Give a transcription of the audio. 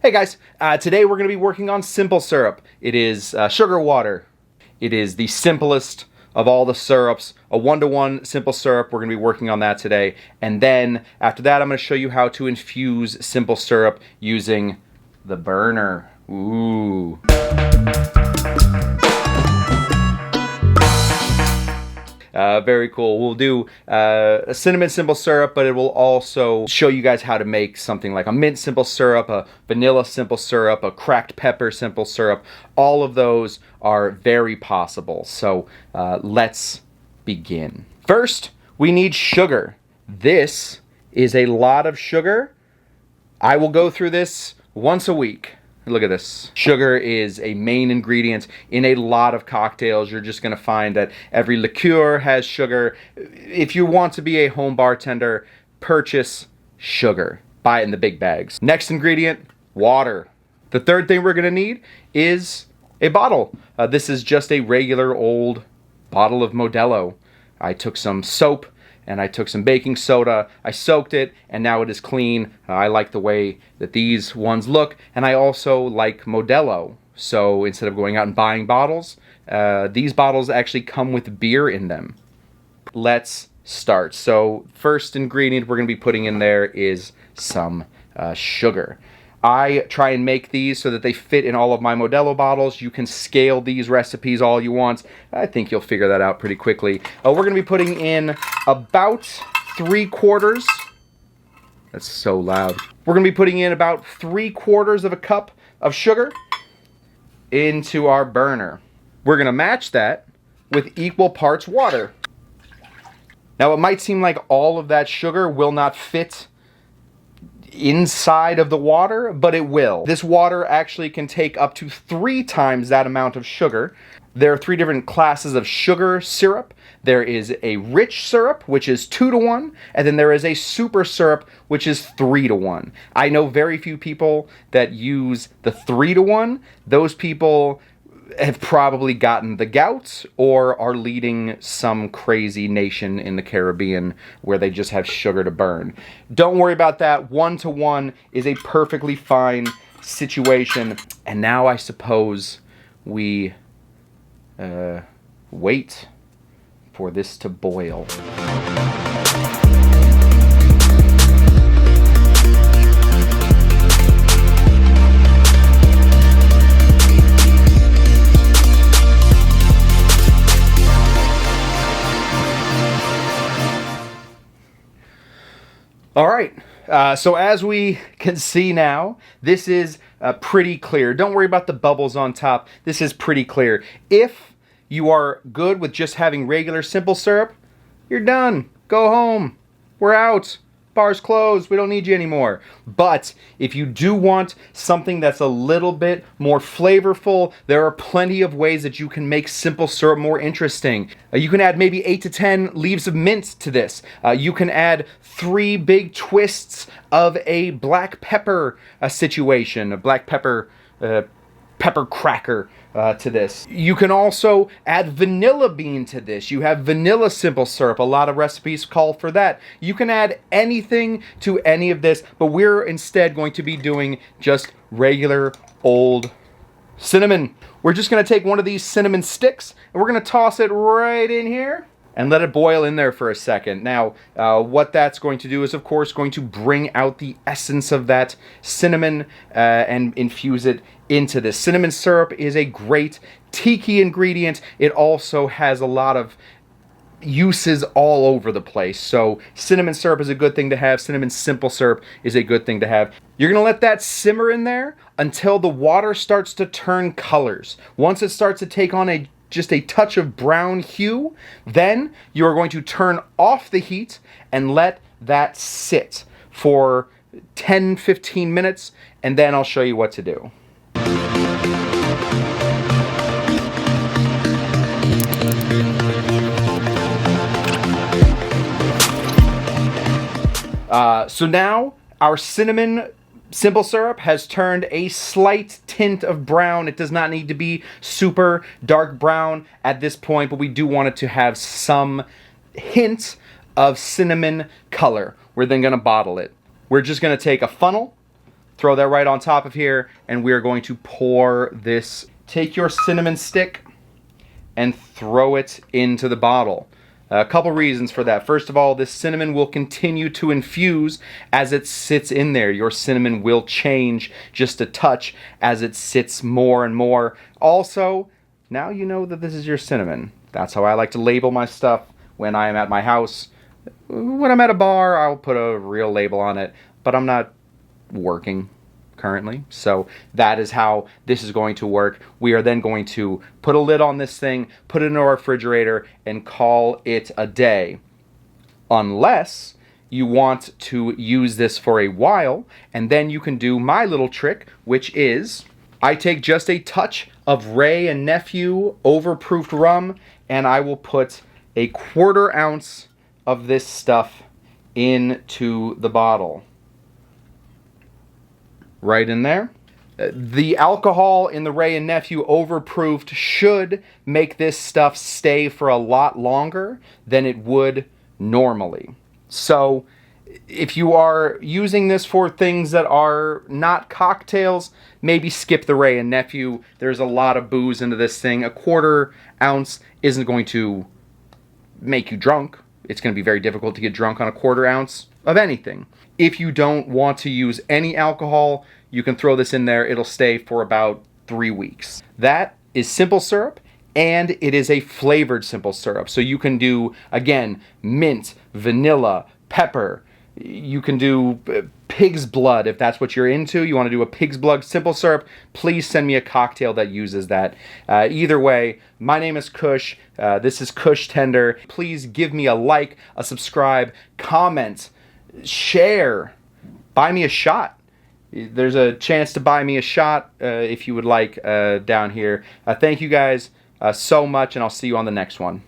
Hey guys, today we're going to be working on simple syrup. It is sugar water. It is the simplest of all the syrups, a 1-to-1 simple syrup. We're going to be working on that today. And then after that, I'm going to show you how to infuse simple syrup using the burner. Ooh. Very cool. We'll do a cinnamon simple syrup, but it will also show you guys how to make something like a mint simple syrup, a vanilla simple syrup, a cracked pepper simple syrup. All of those are very possible. So let's begin. First, we need sugar. This is a lot of sugar. I will go through this once a week. Look at this. Sugar is a main ingredient in a lot of cocktails. You're just going to find that every liqueur has sugar. If you want to be a home bartender, purchase sugar. Buy it in the big bags. Next ingredient, water. The third thing we're going to need is a bottle. This is just a regular old bottle of Modelo. I took some soap and I took some baking soda, I soaked it, and now it is clean. I like the way that these ones look, and I also like Modelo. So instead of going out and buying bottles, these bottles actually come with beer in them. Let's start. So first ingredient we're going to be putting in there is some sugar. I try and make these so that they fit in all of my Modelo bottles. You can scale these recipes all you want. I think you'll figure that out pretty quickly. We're going to be putting in about 3/4. That's so loud. We're going to be putting in about 3/4 of a cup of sugar into our burner. We're going to match that with equal parts water. Now, it might seem like all of that sugar will not fit inside of the water, but it will. This water actually can take up to 3 times that amount of sugar. There are 3 different classes of sugar syrup. There is a rich syrup, which is 2-to-1, and then there is a super syrup, which is 3-to-1. I know very few people that use the 3-to-1. Those people have probably gotten the gout or are leading some crazy nation in the Caribbean where they just have sugar to burn. Don't worry about that. 1-to-1 is a perfectly fine situation. And now I suppose we wait for this to boil. All right, so as we can see now, this is pretty clear. Don't worry about the bubbles on top. This is pretty clear. If you are good with just having regular simple syrup, you're done. Go home. We're out. Bar's closed. We don't need you anymore. But if you do want something that's a little bit more flavorful, there are plenty of ways that you can make simple syrup more interesting. You can add maybe 8 to 10 leaves of mint to this. You can add 3 big twists of a black pepper situation, a black pepper pepper cracker to this. You can also add vanilla bean to this. You have vanilla simple syrup. A lot of recipes call for that. You can add anything to any of this, but we're instead going to be doing just regular old cinnamon. We're just going to take one of these cinnamon sticks and we're going to toss it right in here and let it boil in there for a second. Now, what that's going to do is, of course, going to bring out the essence of that cinnamon and infuse it into this. Cinnamon syrup is a great tiki ingredient. It also has a lot of uses all over the place. So cinnamon syrup is a good thing to have. Cinnamon simple syrup is a good thing to have. You're going to let that simmer in there until the water starts to turn colors. Once it starts to take on just a touch of brown hue, then you're going to turn off the heat and let that sit for 10-15 minutes, and then I'll show you what to do. So now our cinnamon simple syrup has turned a slight tint of brown. It does not need to be super dark brown at this point, but we do want it to have some hint of cinnamon color. We're then going to bottle it. We're just going to take a funnel, throw that right on top of here, and we're going to pour this. Take your cinnamon stick and throw it into the bottle. A couple reasons for that. First of all, this cinnamon will continue to infuse as it sits in there. Your cinnamon will change just a touch as it sits more and more. Also, now you know that this is your cinnamon. That's how I like to label my stuff when I am at my house. When I'm at a bar, I'll put a real label on it, but I'm not working currently. So that is how this is going to work. We are then going to put a lid on this thing, put it in our refrigerator, and call it a day. Unless you want to use this for a while, and then you can do my little trick, which is I take just a touch of Wray and Nephew overproofed rum, and I will put a 1/4 ounce of this stuff into the bottle. Right in there. The alcohol in the Wray and Nephew overproofed should make this stuff stay for a lot longer than it would normally. So if you are using this for things that are not cocktails, maybe skip the Wray and Nephew. There's a lot of booze into this thing. A 1/4 ounce isn't going to make you drunk. It's going to be very difficult to get drunk on a 1/4 ounce of anything. If you don't want to use any alcohol, you can throw this in there. It'll stay for about 3 weeks. That is simple syrup, and it is a flavored simple syrup. So you can do, again, mint, vanilla, pepper. You can do pig's blood if that's what you're into. You want to do a pig's blood simple syrup, please send me a cocktail that uses that. Either way, my name is Kush. This is Kush Tender. Please give me a like, a subscribe, comment, share, buy me a shot. There's a chance to buy me a shot if you would like down here. Thank you guys so much, and I'll see you on the next one.